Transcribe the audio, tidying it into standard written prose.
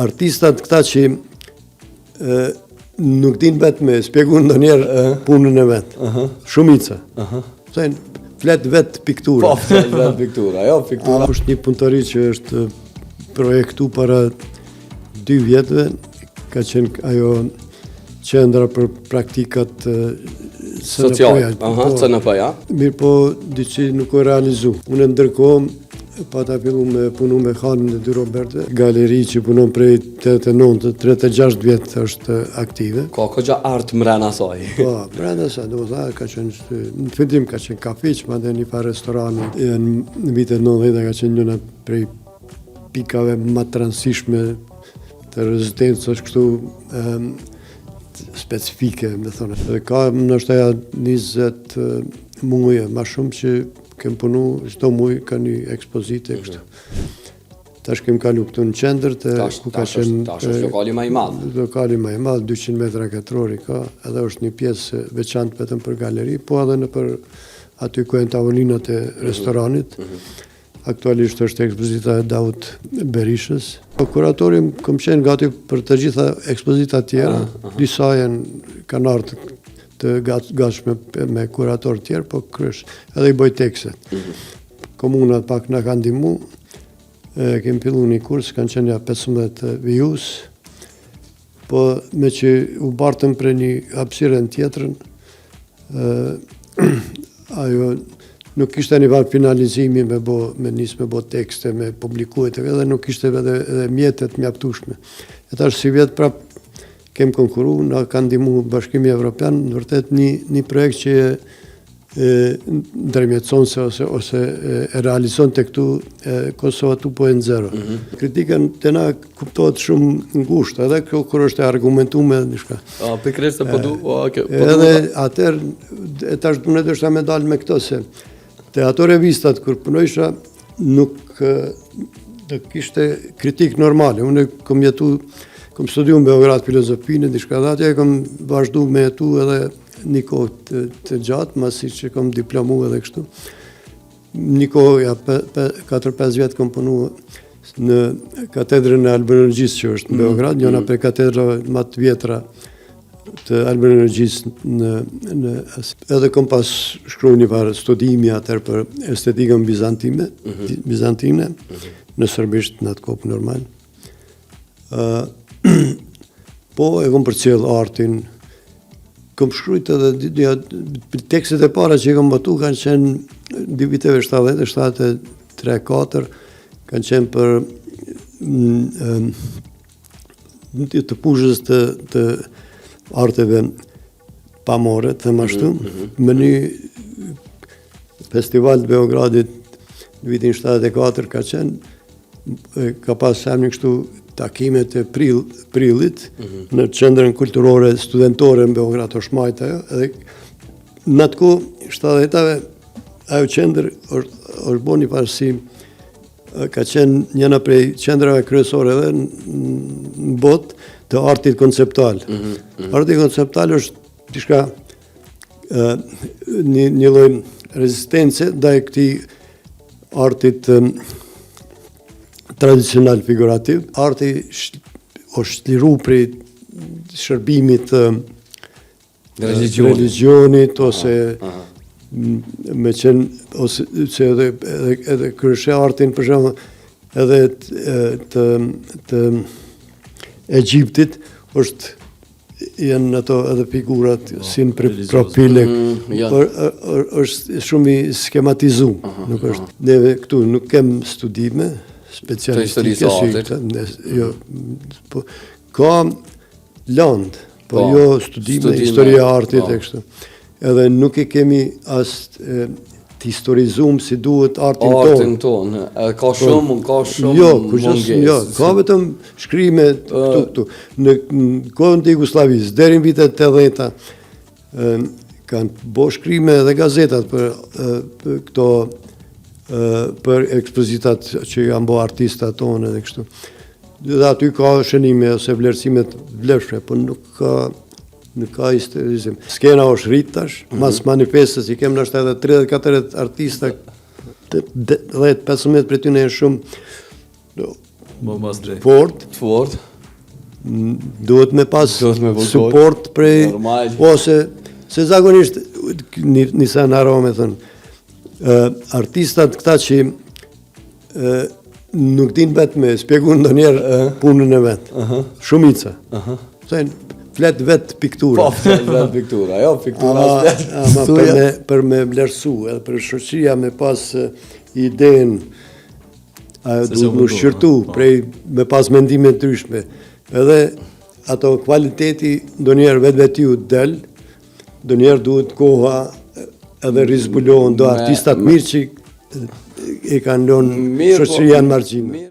artistat këta që nuk din vetë me spjegu ndonjëherë punën e vetë. Shumica. Flet vetë piktura. Po, flet vetë piktura, jo, piktura. Është një punëtori që është projektu para 2 vjetëve, ka qenë ajo qendra për praktikat sociale. CNP-ja. Mirë po, diçi nuk o realizu. Unë ndërkohë, pa ta fillu me punu me Hanën e Dy Robertëve, galeri që punon prej 89-36 vjetë është aktive. Ka këgja artë mrena saj. Po, mrena saj, do tha, ka qenë, në fillim ka qenë kafiq, ma dhe një farë restorani. Në vitet 90 ka qenë njëna prej pikave ma transishme të rezistencë, është kështu specifike, me thonë. Dhe ka nështëja 20 muje, ma shumë që kem punu, çdo muj ka një ekspozite kështu. Tash kem kalu këtu në qendër ku ka qenë tash është lokali më i madh. Lokali më i madh, 200 metra katror i ka, edhe është një pjesë veçantë vetëm për galeri, po edhe në për aty ku janë tavolinat e restoranit. Aktualisht është ekspozita e Davut Berishës. Po kuratori kam qenë gati për të gjitha ekspozita tjera, disa kanë ardhur të gatshme me kurator tjerë, po krysh edhe i bëj tekset. Komuna pak na ka ndihmu, kemi fillu një kurs, kanë qenë ja 15 vijus, po me që u bartëm për një hapësirën tjetrën, ajo nuk ishte një varë finalizimi me nisë me bo tekste, me publikuet, edhe nuk ishte edhe mjetet mjaftueshme. E tash si vjetë prap kem konkuru, na kanë ndihmu Bashkimi Evropian, në vërtet një projekt që ndërmjetëson ose e realizon të këtu Kosova 2.0. Kritikën të na kuptohet shumë ngusht, edhe kur është e argumentume dhe nishka. Pikrisht e po du. Edhe atër, e tash dunet është me dalë me këto se te ato revistat kur punojsha nuk kishte kritik normale. Unë kom jetu, kom studiu në Beograd filozofinë, diçka dhe atje kom vazhdu me jetu edhe një kohë të gjatë, masi që kom diplomu edhe kështu. Një kohë, 4-5 vjetë kom punu në katedrën e albenologjisë që është në Beograd, njëna për katedrave më të vjetra të albenologjisë edhe kom pas shkru një farë studimi atër për estetikën bizantine, në serbisht në atë kopë normal. Po e kom përcjell artin, kom shkrujt edhe tekstet e para që i kom batu kanë qenë 2 viteve 70, 3-4, kanë qenë për të pushës të arteve pamore, të mashtu, me një festival të Beogradit në vitin 74 ka qenë, ka pas një kështu takimet e prillit në qendrën kulturore studentore në Beograd është majtë ajo, edhe në atë kohë 70-tave ajo qendër është bo një parësi, ka qenë njëna prej qendrave kryesore edhe në botë të artit konceptual. Arti konceptual është diçka një lloj rezistence ndaj këtij artit tradicional figurativ. Arti është liru prej shërbimit religionit ose me qenë ose edhe kërëshe artin për shembull edhe të Egjiptit janë ato edhe figurat si në propile, është shumë i skematizuar, nuk është. Neve këtu nuk kem studime specialistike, ka land, po jo studime historia e artit e kështu. Edhe nuk e kemi as të historizum si duhet artin tonë. Ka shumë mungesë. Jo, ka vetëm shkrime këtu. Në kohën të Jugosllavisë, deri në vitet 80-ta, kanë bo shkrime dhe gazetat për këto, për ekspozitat që janë bo artistat tonë edhe kështu. Dhe aty ka shënime ose vlerësimet vlefshme, por nuk ka historizim. Skena është rrit tash, mas manifestës i kem nështë edhe 34 artista, 10-15 për ty në e shumë, Më mas drejt. fort, Të fort. duhet me pas Duhet me vërtet. support prej Normal. ose se zakonisht një sa në arome thënë, artistat këta që nuk din vetë me spjegu ndonjëherë punën e vetë. Shumica. Thënë, flet vetë piktura. Po, vetë piktura, jo, piktura Ama s'flet. për me vlerësu, edhe për shoqëria me pas idenë, ajo Se duhet se më mundohet, shqyrtu, prej me pas mendime të ndryshme. Edhe ato kvaliteti ndonjëherë vetë del, ndonjëherë duhet koha edhe rizbulohen do artistat mirë që e kanë lënë Mirë, po, shoqëria në margjinë. mirë.